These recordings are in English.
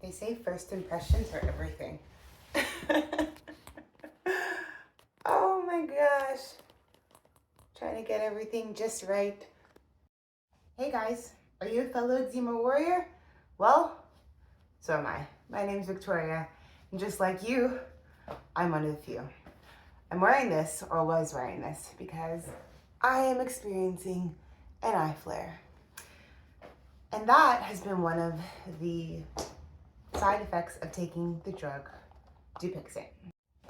They say first impressions are everything. Oh my gosh. Trying to get everything just right. Hey guys, are you a fellow eczema warrior? Well, so am I. My name's Victoria, and just like you, I'm one of the few. I'm wearing this, or was wearing this, because I am experiencing an eye flare. And that has been one of the side effects of taking the drug Dupixent.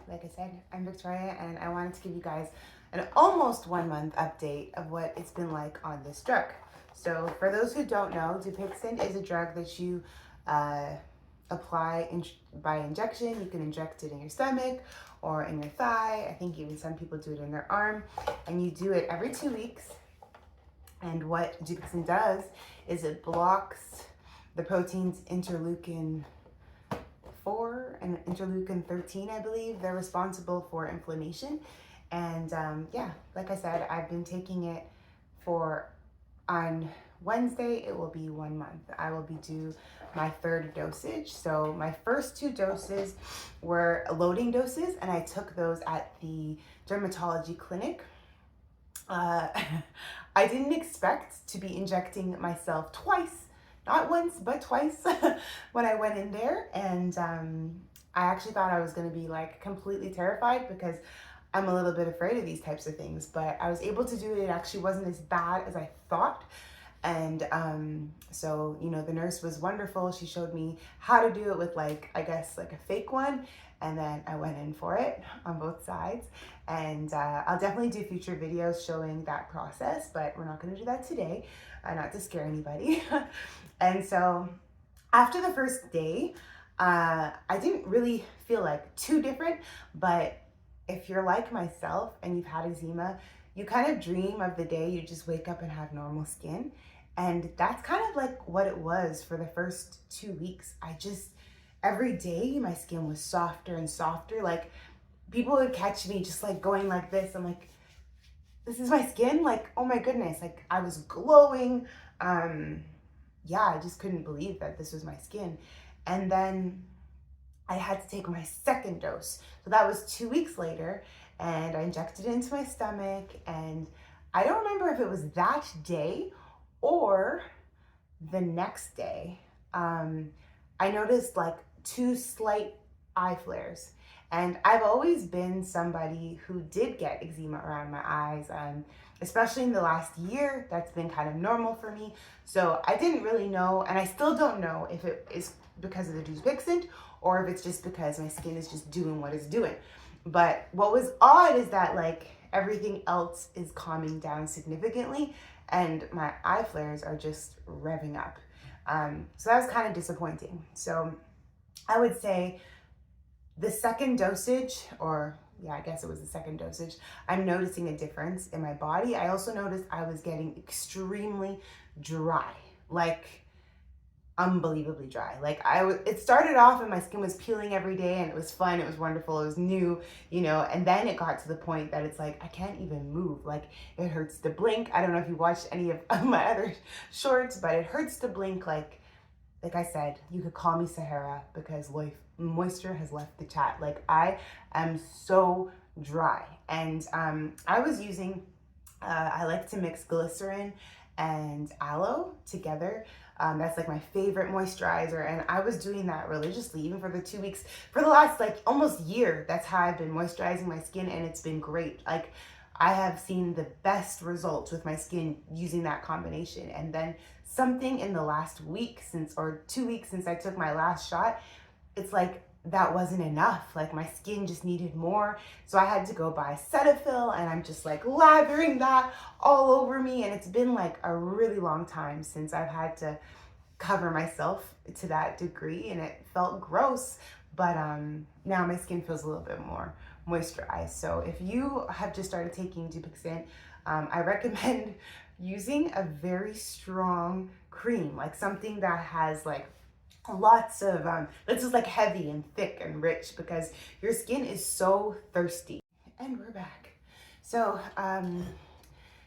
Like I said, I'm Victoria, and I wanted to give you guys an almost 1 month update of what it's been like on this drug. So for those who don't know, Dupixent is a drug that you apply by injection. You can inject it in your stomach or in your thigh. I think even some people do it in their arm, and you do it every 2 weeks. And what Dupixent does is it blocks the proteins interleukin 4 and interleukin 13, I believe. They're responsible for inflammation. And yeah, like I said, I've been taking it on Wednesday, it will be 1 month. I will be due my 3rd dosage. So my first 2 doses were loading doses, and I took those at the dermatology clinic. I didn't expect to be injecting myself twice, not once, but twice when I went in there. And I actually thought I was going to be like completely terrified because I'm a little bit afraid of these types of things, but I was able to do it. It actually wasn't as bad as I thought. And so, you know, the nurse was wonderful. She showed me how to do it with like, I guess like a fake one. And then I went in for it on both sides. And I'll definitely do future videos showing that process, but we're not going to do that today, not to scare anybody. And so after the first day, I didn't really feel like too different, but if you're like myself and you've had eczema, you kind of dream of the day you just wake up and have normal skin. And that's kind of like what it was for the first 2 weeks. Every day my skin was softer and softer. Like people would catch me just like going like this. I'm like, this is my skin? Like, oh my goodness. Like I was glowing. Yeah, I just couldn't believe that this was my skin. And then I had to take my 2nd dose. So that was 2 weeks later, and I injected it into my stomach. And I don't remember if it was that day or the next day. I noticed like 2 slight eye flares. And I've always been somebody who did get eczema around my eyes, especially in the last year. That's been kind of normal for me. So I didn't really know, and I still don't know if it is because of the Dupixent or if it's just because my skin is just doing what it's doing. But what was odd is that like everything else is calming down significantly, and my eye flares are just revving up. So that was kind of disappointing. So I would say the 2nd dosage, or yeah, I guess it was the 2nd dosage, I'm noticing a difference in my body. I also noticed I was getting extremely dry, like unbelievably dry. Like it started off and my skin was peeling every day, and it was fun, it was wonderful, it was new, you know, and then it got to the point that it's like I can't even move. Like it hurts to blink. I don't know if you watched any of my other shorts, but it hurts to blink. Like I said, you could call me Sahara because moisture has left the chat. Like I am so dry. And I was using I like to mix glycerin and aloe together. That's like my favorite moisturizer, and I was doing that religiously even for the 2 weeks for the last like almost year. That's how I've been moisturizing my skin, and it's been great. Like I have seen the best results with my skin using that combination. And then something in the last week or 2 weeks since I took my last shot, it's like that wasn't enough. Like my skin just needed more. So I had to go buy Cetaphil, and I'm just like lathering that all over me. And it's been like a really long time since I've had to cover myself to that degree, and it felt gross. But now my skin feels a little bit more moisturized. So if you have just started taking Dupixent, I recommend using a very strong cream, like something that has like lots of this is like heavy and thick and rich, because your skin is so thirsty. And we're back. So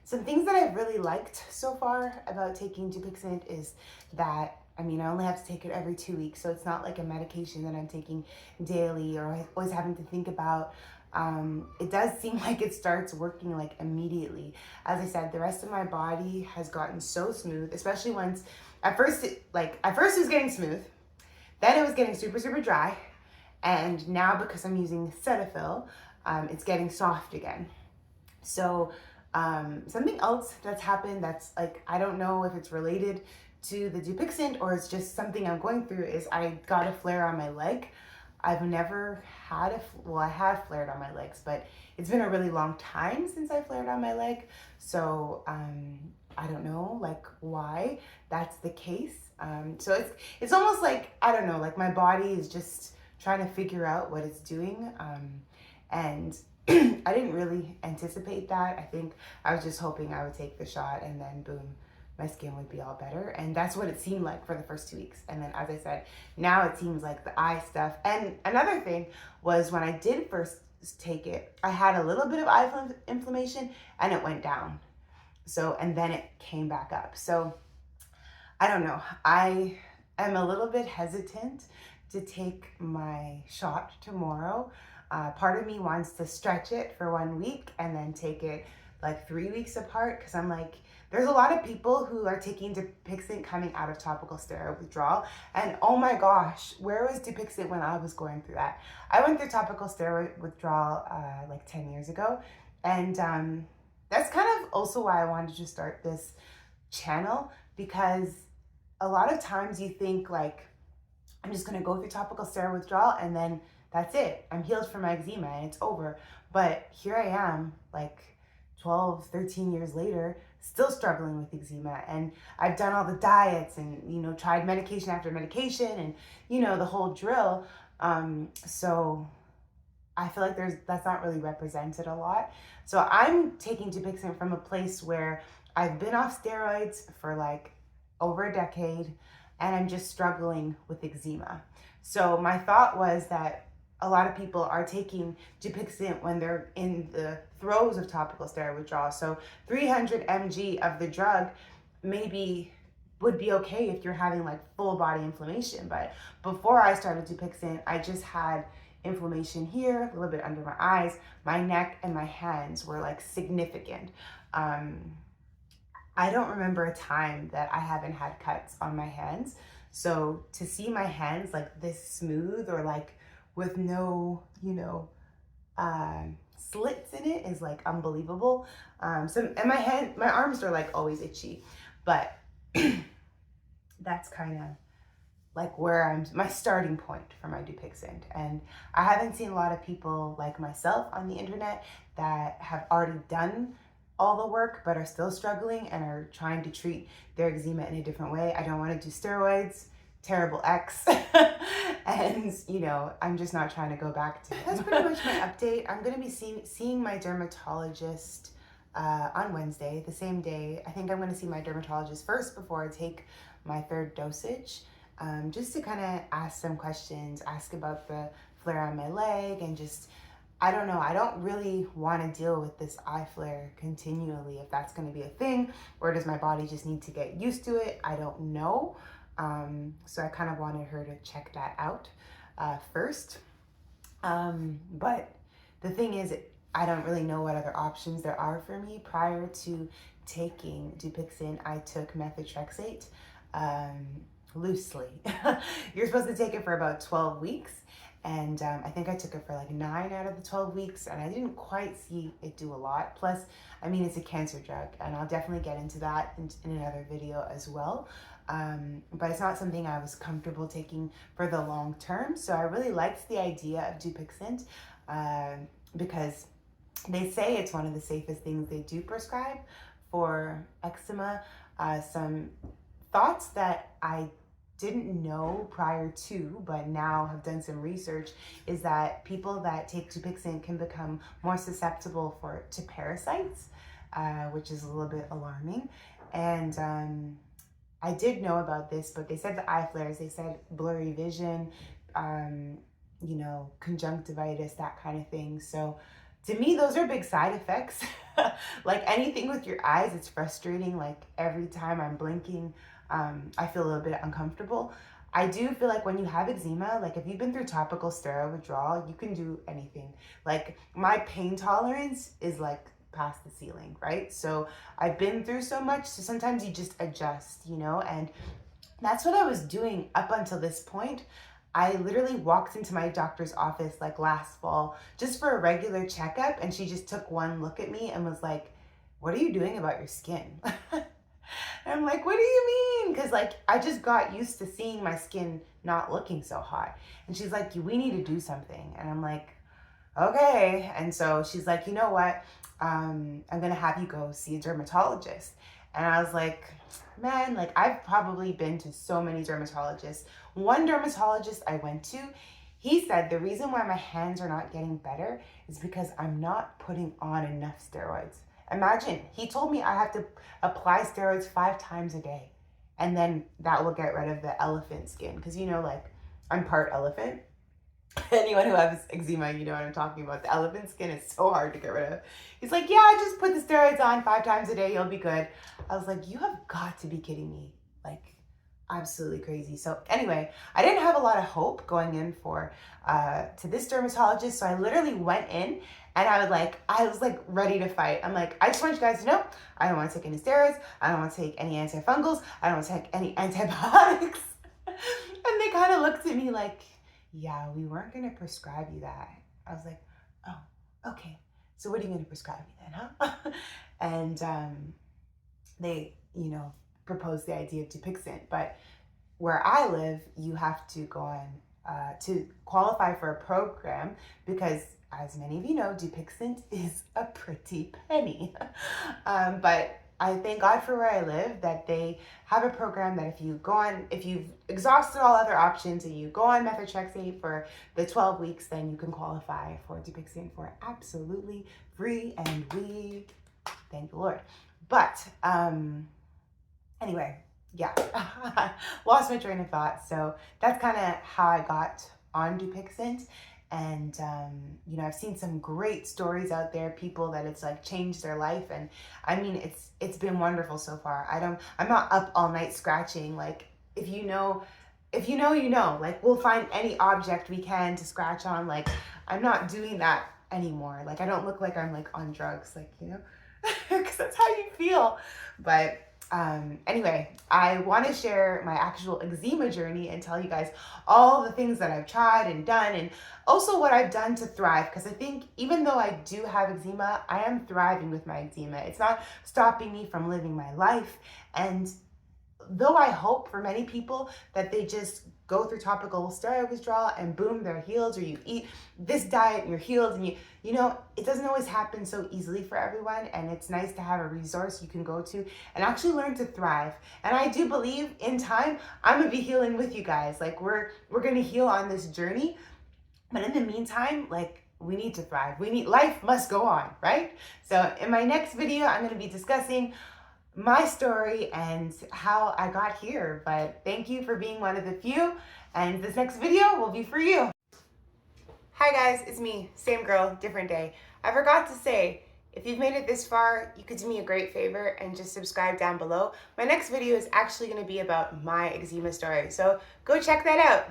some things that I've really liked so far about taking Dupixent is that I mean, I only have to take it every 2 weeks, so it's not like a medication that I'm taking daily or always having to think about. It does seem like it starts working like immediately. As I said, the rest of my body has gotten so smooth, especially once, at first it was getting smooth, then it was getting super, super dry, and now because I'm using Cetaphil, it's getting soft again. So something else that's happened that's like, I don't know if it's related to the Dupixent or it's just something I'm going through, is I got a flare on my leg. I've never had I have flared on my legs, but it's been a really long time since I flared on my leg. So I don't know like why that's the case. So it's almost like, I don't know, like my body is just trying to figure out what it's doing. And I didn't really anticipate that. I think I was just hoping I would take the shot and then boom, my skin would be all better. And that's what it seemed like for the first 2 weeks. And then, as I said, now it seems like the eye stuff. And another thing was, when I did first take it, I had a little bit of eye inflammation and it went down. So, and then it came back up. So I don't know. I am a little bit hesitant to take my shot tomorrow. Part of me wants to stretch it for 1 week and then take it like 3 weeks apart, because I'm like, there's a lot of people who are taking Dupixent coming out of topical steroid withdrawal, and oh my gosh, where was Dupixent when I was going through that? I went through topical steroid withdrawal like 10 years ago, and that's kind of also why I wanted to start this channel, because a lot of times you think like, I'm just gonna go through topical steroid withdrawal and then that's it. I'm healed from my eczema and it's over. But here I am, like 12, 13 years later, still struggling with eczema. And I've done all the diets and, you know, tried medication after medication and, you know, the whole drill. So I feel like that's not really represented a lot. So I'm taking Dupixent from a place where I've been off steroids for like over a decade and I'm just struggling with eczema. So my thought was that a lot of people are taking Dupixent when they're in the throes of topical steroid withdrawal. So 300 mg of the drug maybe would be okay if you're having like full body inflammation. But before I started Dupixent, I just had inflammation here, a little bit under my eyes, my neck, and my hands were like significant. I don't remember a time that I haven't had cuts on my hands. So to see my hands like this smooth or like with no, you know, slits in it is like unbelievable. And my arms are like always itchy, but that's kind of like where my starting point for my Dupixent. And I haven't seen a lot of people like myself on the internet that have already done all the work but are still struggling and are trying to treat their eczema in a different way. I don't want to do steroids, terrible ex. And you know, I'm just not trying to go back to it. That's pretty much my update. I'm going to be seeing my dermatologist on Wednesday, the same day. I think I'm going to see my dermatologist first before I take my third dosage, just to kind of ask some questions, ask about the flare on my leg, and just, I don't know, I don't really want to deal with this eye flare continually, if that's going to be a thing, or does my body just need to get used to it? I don't know. So I kind of wanted her to check that out first. But the thing is, I don't really know what other options there are for me. Prior to taking Dupixent, I took methotrexate loosely. You're supposed to take it for about 12 weeks. And I think I took it for like 9 out of the 12 weeks, and I didn't quite see it do a lot. Plus, I mean, it's a cancer drug, and I'll definitely get into that in another video as well. But it's not something I was comfortable taking for the long term. So I really liked the idea of Dupixent because they say it's one of the safest things they do prescribe for eczema. Some thoughts that I didn't know prior to, but now have done some research, is that people that take Dupixent can become more susceptible to parasites, which is a little bit alarming. And I did know about this, but they said the eye flares, they said blurry vision, you know, conjunctivitis, that kind of thing. So to me, those are big side effects. Like anything with your eyes, it's frustrating. Like every time I'm blinking, I feel a little bit uncomfortable. I do feel like when you have eczema, like if you've been through topical steroid withdrawal, you can do anything. Like my pain tolerance is like past the ceiling, right? So I've been through so much, so sometimes you just adjust, you know, and that's what I was doing up until this point. I literally walked into my doctor's office like last fall just for a regular checkup, and she just took one look at me and was like, "What are you doing about your skin?" And I'm like, "What do you mean?" Because like I just got used to seeing my skin not looking so hot. And she's like, "We need to do something." And I'm like, "Okay." And so she's like, "You know what? I'm gonna have you go see a dermatologist." And I was like, man, like I've probably been to so many dermatologists. One dermatologist I went to, he said the reason why my hands are not getting better is because I'm not putting on enough steroids. Imagine, he told me I have to apply steroids 5 times a day, and then that will get rid of the elephant skin. Because you know, like I'm part elephant. Anyone who has eczema, you know what I'm talking about. The elephant skin is so hard to get rid of. He's like, "Yeah, just put the steroids on 5 times a day, you'll be good." I was like, "You have got to be kidding me." Like, absolutely crazy. So anyway, I didn't have a lot of hope going in for to this dermatologist. So I literally went in and I was like ready to fight. I'm like, "I just want you guys to know, I don't want to take any steroids. I don't want to take any antifungals. I don't want to take any antibiotics." And they kind of looked at me like, "Yeah, we weren't going to prescribe you that." I was like, "Oh, okay. So what are you going to prescribe me then, huh?" And they, you know, proposed the idea of Dupixent. But where I live, you have to go on to qualify for a program because, as many of you know, Dupixent is a pretty penny. But I thank God for where I live that they have a program that if you've exhausted all other options and you go on methotrexate for the 12 weeks, then you can qualify for Dupixent for absolutely free, and we thank the Lord. But anyway, yeah, lost my train of thought. So that's kind of how I got on Dupixent. And you know, I've seen some great stories out there, people that it's like changed their life, and I mean it's been wonderful so far. I'm not up all night scratching. Like if you know, you know, like we'll find any object we can to scratch on. Like I'm not doing that anymore. Like I don't look like I'm like on drugs, like, you know, because that's how you feel. But anyway, I want to share my actual eczema journey and tell you guys all the things that I've tried and done, and also what I've done to thrive. Because I think even though I do have eczema, I am thriving with my eczema. It's not stopping me from living my life. And though I hope for many people that they just go through topical steroid withdrawal and boom, they're healed, or you eat this diet and you're healed, and you know, it doesn't always happen so easily for everyone, and it's nice to have a resource you can go to and actually learn to thrive. And I do believe in time I'm gonna be healing with you guys. Like we're gonna heal on this journey, but in the meantime, like we need to thrive. Life must go on, right? So in my next video, I'm gonna be discussing my story and how I got here. But thank you for being one of the few, and this next video will be for you. Hi guys, it's me, same girl, different day. I forgot to say, if you've made it this far, you could do me a great favor and just subscribe down below. My next video is actually going to be about my eczema story, so go check that out.